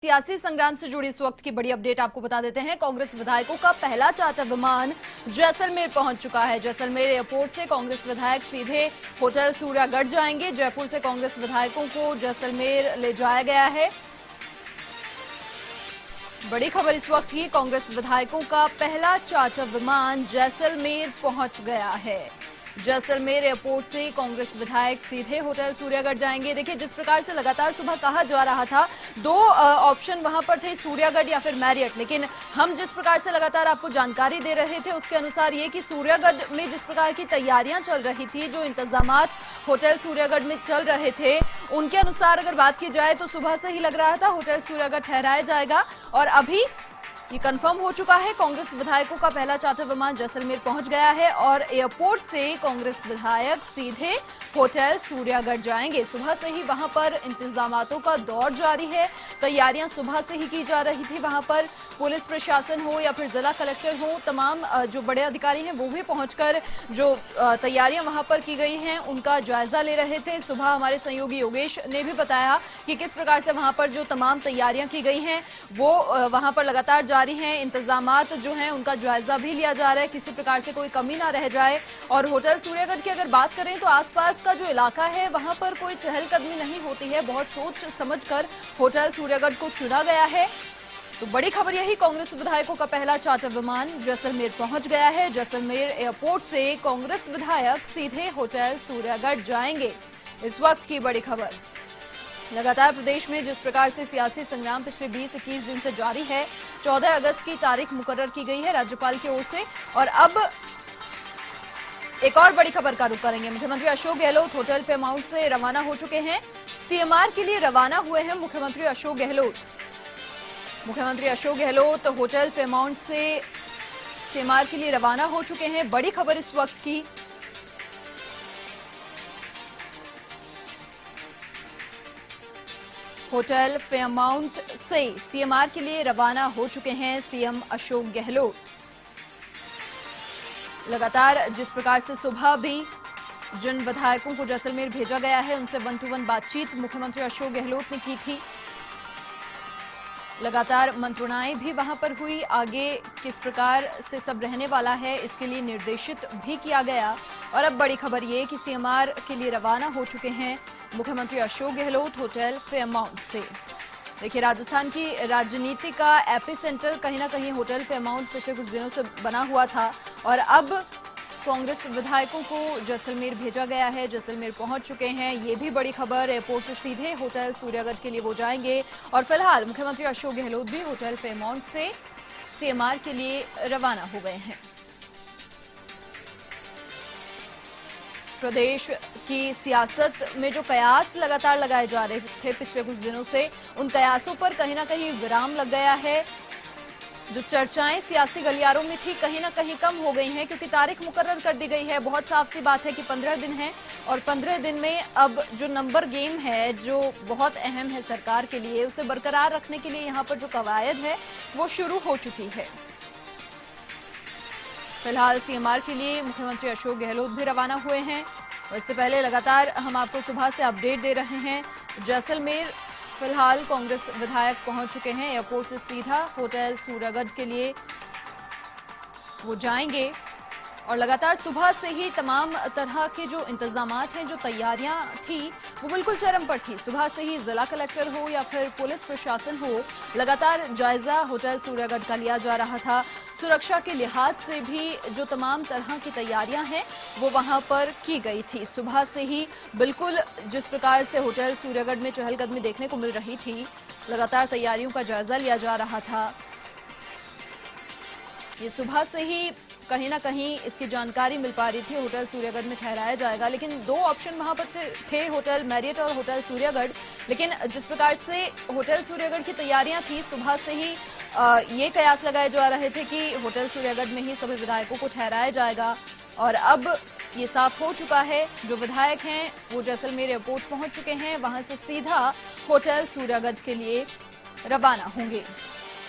सियासी संग्राम से जुड़ी इस वक्त की बड़ी अपडेट आपको बता देते हैं। कांग्रेस विधायकों का पहला चार्टर विमान जैसलमेर पहुंच चुका है। जैसलमेर एयरपोर्ट से कांग्रेस विधायक सीधे होटल सूर्यागढ़ जाएंगे। जयपुर से कांग्रेस विधायकों को जैसलमेर ले जाया गया है। बड़ी खबर इस वक्त की, कांग्रेस विधायकों का पहला चार्टर विमान जैसलमेर पहुंच गया है। जैसलमेर एयरपोर्ट से कांग्रेस विधायक सीधे होटल सूर्यागढ़ जाएंगे। देखिए, जिस प्रकार से लगातार सुबह कहा जा रहा था, दो ऑप्शन वहां पर थे, सूर्यागढ़ या फिर मैरियट, लेकिन हम जिस प्रकार से लगातार आपको जानकारी दे रहे थे उसके अनुसार ये कि सूर्यागढ़ में जिस प्रकार की तैयारियां चल रही थी, जो इंतजामात होटल सूर्यागढ़ में चल रहे थे, उनके अनुसार अगर बात की जाए तो सुबह से ही लग रहा था होटल सूर्यागढ़ ठहराया जाएगा। और अभी ये कंफर्म हो चुका है, कांग्रेस विधायकों का पहला चार्टर विमान जैसलमेर पहुंच गया है और एयरपोर्ट से कांग्रेस विधायक सीधे होटल सूर्यागढ़ जाएंगे। सुबह से ही वहां पर इंतजामातों का दौर जारी है। तैयारियां सुबह से ही की जा रही थी। वहां पर पुलिस प्रशासन हो या फिर जिला कलेक्टर हो, तमाम जो बड़े अधिकारी हैं वो भी पहुंचकर जो तैयारियां वहां पर की गई हैं उनका जायजा ले रहे थे। सुबह हमारे सहयोगी योगेश ने भी बताया कि किस प्रकार से वहां पर जो तमाम तैयारियां की गई हैं वो वहां पर लगातार जारी हैं। इंतजामात जो हैं उनका जायजा भी लिया जा रहा है, किसी प्रकार से कोई कमी ना रह जाए। और होटल सूर्यागढ़ की अगर बात करें तो आसपास का जो इलाका है वहां पर कोई चहलकदमी नहीं होती है। बहुत सोच समझकर होटल सूर्यागढ़ को चुना गया है। तो बड़ी खबर यही, कांग्रेस विधायकों का पहला चार्टर विमान जैसलमेर पहुंच गया है। जैसलमेर एयरपोर्ट से कांग्रेस विधायक सीधे होटल सूर्यागढ़ जाएंगे। इस वक्त की बड़ी खबर, लगातार प्रदेश में जिस प्रकार से सियासी संग्राम पिछले 20-21 दिन से जारी है, 14 अगस्त की तारीख मुकर्रर की गई है राज्यपाल की ओर से। और अब एक और बड़ी खबर का रुख करेंगे। मुख्यमंत्री अशोक गहलोत होटल फेमाउंट से रवाना हो चुके हैं। सीएमआर के लिए रवाना हुए हैं मुख्यमंत्री अशोक गहलोत। मुख्यमंत्री अशोक गहलोत होटल फेमाउंट से सीएमआर के लिए रवाना हो चुके हैं। बड़ी खबर इस वक्त की, होटल फेमाउंट से सीएमआर के लिए रवाना हो चुके हैं सीएम अशोक गहलोत। लगातार जिस प्रकार से सुबह भी जिन विधायकों को जैसलमेर भेजा गया है उनसे 1-to-1 बातचीत मुख्यमंत्री अशोक गहलोत ने की थी। लगातार मंत्रणाएं भी वहां पर हुई। आगे किस प्रकार से सब रहने वाला है इसके लिए निर्देशित भी किया गया। और अब बड़ी खबर ये कि सीएमआर के लिए रवाना हो चुके हैं मुख्यमंत्री अशोक गहलोत होटल फेमाउंट से। देखिए, राजस्थान की राजनीति का एपिसेंटर कहीं ना कहीं होटल फेमाउंट पिछले कुछ दिनों से बना हुआ था और अब कांग्रेस विधायकों को जैसलमेर भेजा गया है। जैसलमेर पहुंच चुके हैं, ये भी बड़ी खबर। एयरपोर्ट से सीधे होटल सूर्यागढ़ के लिए वो जाएंगे और फिलहाल मुख्यमंत्री अशोक गहलोत भी होटल फेमाउंट से सीएमआर के लिए रवाना हो गए हैं। प्रदेश की सियासत में जो कयास लगातार लगाए जा रहे थे पिछले कुछ दिनों से, उन कयासों पर कहीं ना कहीं विराम लग गया है। जो चर्चाएं सियासी गलियारों में थी कहीं ना कहीं कम हो गई हैं क्योंकि तारीख मुकर्रर कर दी गई है। बहुत साफ सी बात है कि 15 दिन है और 15 दिन में अब जो नंबर गेम है जो बहुत अहम है सरकार के लिए, उसे बरकरार रखने के लिए यहाँ पर जो कवायद है वो शुरू हो चुकी है। फिलहाल सीएमआर के लिए मुख्यमंत्री अशोक गहलोत भी रवाना हुए हैं। इससे पहले लगातार हम आपको सुबह से अपडेट दे रहे हैं। जैसलमेर फिलहाल कांग्रेस विधायक पहुंच चुके हैं। एयरपोर्ट से सीधा होटल सूर्यागढ़ के लिए वो जाएंगे और लगातार सुबह से ही तमाम तरह के जो इंतजामात हैं, जो तैयारियां थी वो बिल्कुल चरम पर थी। सुबह से ही जिला कलेक्टर हो या फिर पुलिस प्रशासन हो, लगातार जायजा होटल सूर्यागढ़ का लिया जा रहा था। सुरक्षा के लिहाज से भी जो तमाम तरह की तैयारियां हैं वो वहां पर की गई थी। सुबह से ही बिल्कुल जिस प्रकार से होटल सूर्यागढ़ में चहलकदमी देखने को मिल रही थी, लगातार तैयारियों का जायजा लिया जा रहा था। ये सुबह से ही कहीं ना कहीं इसकी जानकारी मिल पा रही थी, होटल सूर्यागढ़ में ठहराया जाएगा। लेकिन दो ऑप्शन वहां पर थे, होटल मैरियट और होटल सूर्यागढ़। लेकिन जिस प्रकार से होटल सूर्यागढ़ की तैयारियां थी, सुबह से ही ये कयास लगाए जा रहे थे कि होटल सूर्यागढ़ में ही सभी विधायकों को ठहराया जाएगा। और अब ये साफ हो चुका है, जो विधायक हैं वो जैसलमेर एयरपोर्ट पहुंच चुके हैं, वहां से सीधा होटल सूर्यागढ़ के लिए रवाना होंगे।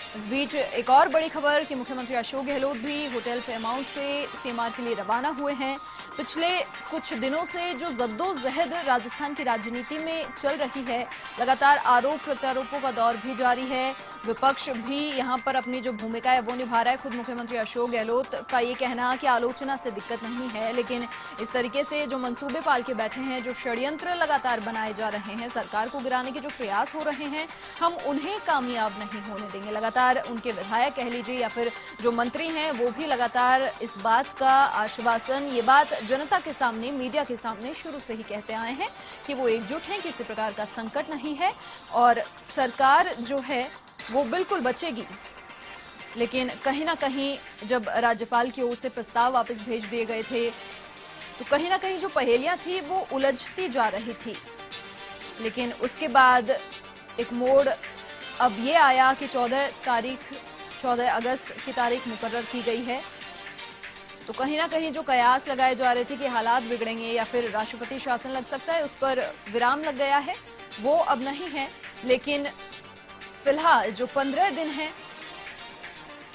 इस बीच एक और बड़ी खबर कि मुख्यमंत्री अशोक गहलोत भी होटल फेमाउंट से सीएमआर के लिए रवाना हुए हैं। पिछले कुछ दिनों से जो जद्दोजहद राजस्थान की राजनीति में चल रही है, लगातार आरोप प्रत्यारोपों का दौर भी जारी है। विपक्ष भी यहाँ पर अपनी जो भूमिका है वो निभा रहा है। खुद मुख्यमंत्री अशोक गहलोत का ये कहना कि आलोचना से दिक्कत नहीं है, लेकिन इस तरीके से जो मंसूबे पाल के बैठे हैं, जो षड्यंत्र लगातार बनाए जा रहे हैं, सरकार को गिराने के जो प्रयास हो रहे हैं, हम उन्हें कामयाब नहीं होने देंगे। लगातार उनके विधायक कह लीजिए या फिर जो मंत्री हैं वो भी लगातार इस बात का आश्वासन, ये बात जनता के सामने, मीडिया के सामने शुरू से ही कहते आए हैं कि वो एकजुट हैं, किसी प्रकार का संकट नहीं है और सरकार जो है वो बिल्कुल बचेगी। लेकिन कहीं ना कहीं जब राज्यपाल की ओर से प्रस्ताव वापस भेज दिए गए थे तो कहीं ना कहीं जो पहेलियां थी वो उलझती जा रही थी। लेकिन उसके बाद एक मोड़ अब ये आया कि 14 अगस्त की तारीख मुकर्रर की गई है। तो कहीं ना कहीं जो कयास लगाए जा रहे थे कि हालात बिगड़ेंगे या फिर राष्ट्रपति शासन लग सकता है, उस पर विराम लग गया है, वो अब नहीं है। लेकिन फिलहाल जो 15 दिन है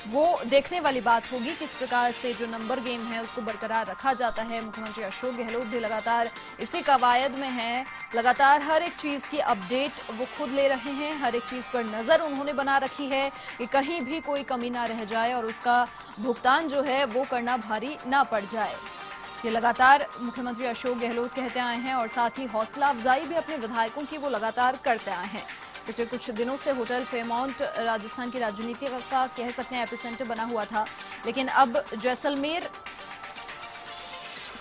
वो देखने वाली बात होगी किस प्रकार से जो नंबर गेम है उसको बरकरार रखा जाता है। मुख्यमंत्री अशोक गहलोत भी लगातार इसी कवायद में है, लगातार हर एक चीज की अपडेट वो खुद ले रहे हैं, हर एक चीज पर नजर उन्होंने बना रखी है कि कहीं भी कोई कमी ना रह जाए और उसका भुगतान जो है वो करना भारी ना पड़ जाए। ये लगातार मुख्यमंत्री अशोक गहलोत कहते आए हैं और साथ ही हौसला अफजाई भी अपने विधायकों की वो लगातार करते आए हैं। पिछले कुछ दिनों से होटल फेयरमाउंट राजस्थान की राजनीति का कह सकते हैं एपिसेंटर बना हुआ था, लेकिन अब जैसलमेर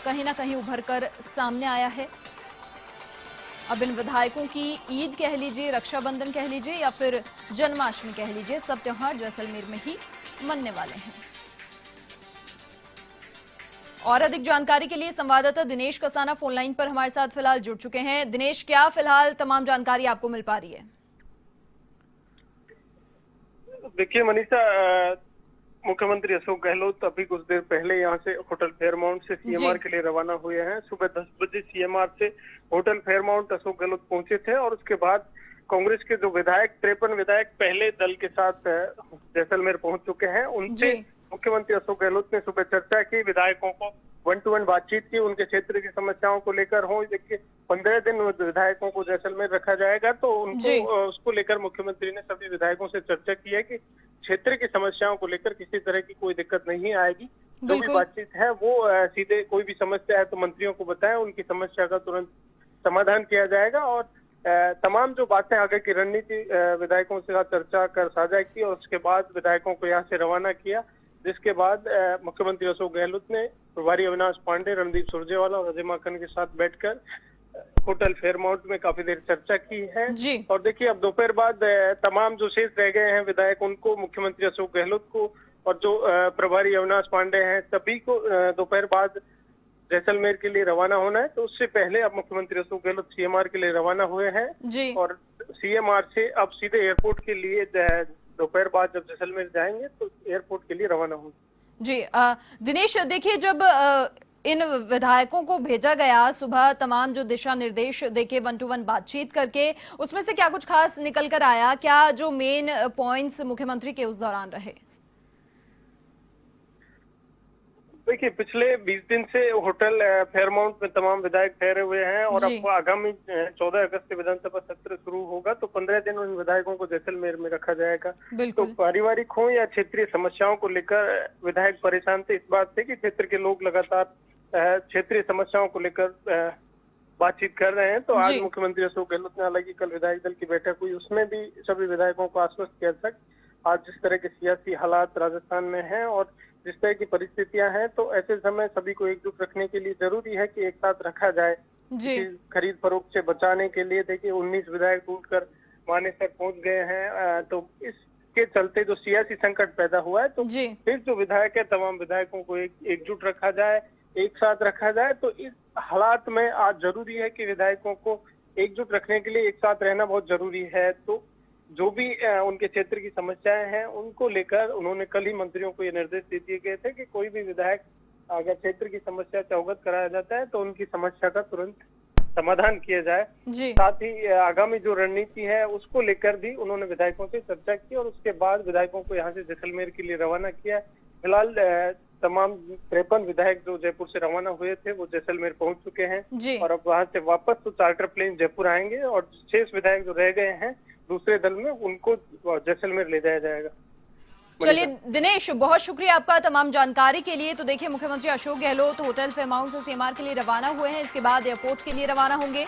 कहीं ना कहीं उभर कर सामने आया है। अब इन विधायकों की ईद कह लीजिए, रक्षाबंधन कह लीजिए या फिर जन्माष्टमी कह लीजिए, सब त्योहार जैसलमेर में ही मनने वाले हैं। और अधिक जानकारी के लिए संवाददाता दिनेश कसाना फोन लाइन पर हमारे साथ फिलहाल जुड़ चुके हैं। दिनेश, क्या फिलहाल तमाम जानकारी आपको मिल पा रही है? देखिए मनीषा, मुख्यमंत्री अशोक गहलोत अभी कुछ देर पहले यहाँ से होटल फेयरमाउंट से सीएमआर के लिए रवाना हुए हैं। सुबह 10 बजे सीएमआर से होटल फेयरमाउंट अशोक गहलोत पहुंचे थे और उसके बाद कांग्रेस के जो विधायक 53 विधायक पहले दल के साथ जैसलमेर पहुंच चुके हैं। उनसे मुख्यमंत्री अशोक गहलोत ने सुबह चर्चा की, विधायकों को 1-to-1 बातचीत की, उनके क्षेत्र की समस्याओं को लेकर हो। देखिए 15 दिन विधायकों को जैसलमेर रखा जाएगा तो उनको उसको लेकर मुख्यमंत्री ने सभी विधायकों से चर्चा की है कि क्षेत्र की समस्याओं को लेकर किसी तरह की कोई दिक्कत नहीं आएगी। जो भी बातचीत है वो सीधे कोई भी समस्या है तो मंत्रियों को बताएं, उनकी समस्या का तुरंत समाधान किया जाएगा। और तमाम जो बातें आगे की रणनीति विधायकों से चर्चा कर साझा की और उसके बाद विधायकों को यहाँ से रवाना किया, जिसके बाद मुख्यमंत्री अशोक गहलोत ने प्रभारी अविनाश पांडे, रणदीप सुरजेवाला और अजय माकन के साथ बैठकर होटल फेयरमाउंट में काफी देर चर्चा की है। और देखिए अब दोपहर बाद तमाम जो शेष रह गए हैं विधायक, उनको मुख्यमंत्री अशोक गहलोत को और जो प्रभारी अविनाश पांडे हैं सभी को दोपहर बाद जैसलमेर के लिए रवाना होना है। तो उससे पहले अब मुख्यमंत्री अशोक गहलोत सीएमआर के लिए रवाना हुए हैं और सीएमआर से अब सीधे एयरपोर्ट के लिए दोपहर बाद जब जैसलमेर जाएंगे तो एयरपोर्ट के लिए रवाना होंगे। जी दिनेश, देखिए जब इन विधायकों को भेजा गया सुबह, तमाम जो दिशा निर्देश देके 1-to-1 बातचीत करके, उसमें से क्या कुछ खास निकल कर आया? क्या जो मेन पॉइंट्स मुख्यमंत्री के उस दौरान रहे? देखिए पिछले 20 दिन से होटल फेयरमाउंट में तमाम विधायक ठहरे हुए हैं और अब आगामी 14 अगस्त से विधानसभा सत्र शुरू होगा तो 15 दिन उन विधायकों को जैसलमेर में रखा जाएगा। तो पारिवारिक हो या क्षेत्रीय समस्याओं को लेकर विधायक परेशान थे इस बात से कि क्षेत्र के लोग लगातार क्षेत्रीय समस्याओं को लेकर बातचीत कर रहे हैं। तो आज मुख्यमंत्री अशोक गहलोत ने, हालांकि कल विधायक दल की बैठक हुई, उसमें भी सभी विधायकों को आश्वस्त किया था आज जिस तरह के सियासी हालात राजस्थान में हैं और जिस तरह की परिस्थितियां हैं तो ऐसे समय सभी को एकजुट रखने के लिए जरूरी है कि एक साथ रखा जाए खरीद फरोख्त से बचाने के लिए। देखिए 19 विधायक टूटकर मानेसर पहुंच गए हैं, तो इसके चलते जो सियासी संकट पैदा हुआ है तो फिर जो विधायक है तमाम विधायकों को एकजुट रखा जाए, एक साथ रखा जाए। तो इस हालात में आज जरूरी है कि विधायकों को एकजुट रखने के लिए एक साथ रहना बहुत जरूरी है। तो जो भी उनके क्षेत्र की समस्याएं हैं उनको लेकर उन्होंने कल ही मंत्रियों को ये निर्देश दे दिए गए थे कि कोई भी विधायक अगर क्षेत्र की समस्या से अवगत कराया जाता है तो उनकी समस्या का तुरंत समाधान किया जाए। साथ ही आगामी जो रणनीति है उसको लेकर भी उन्होंने विधायकों से चर्चा की और उसके बाद विधायकों को यहाँ से जैसलमेर के लिए रवाना किया। फिलहाल तमाम 53 विधायक जो जयपुर से रवाना हुए थे वो जैसलमेर पहुंच चुके हैं जी। और अब वहां से वापस तो चार्टर प्लेन जयपुर आएंगे और शेष विधायक जो रह गए हैं दूसरे दल में उनको जैसलमेर ले जाया जाएगा। चलिए दिनेश, बहुत शुक्रिया आपका तमाम जानकारी के लिए। तो देखिए, मुख्यमंत्री अशोक गहलोत होटल फेयरमाउंट से सीएमआर के लिए रवाना हुए हैं, इसके बाद एयरपोर्ट के लिए रवाना होंगे।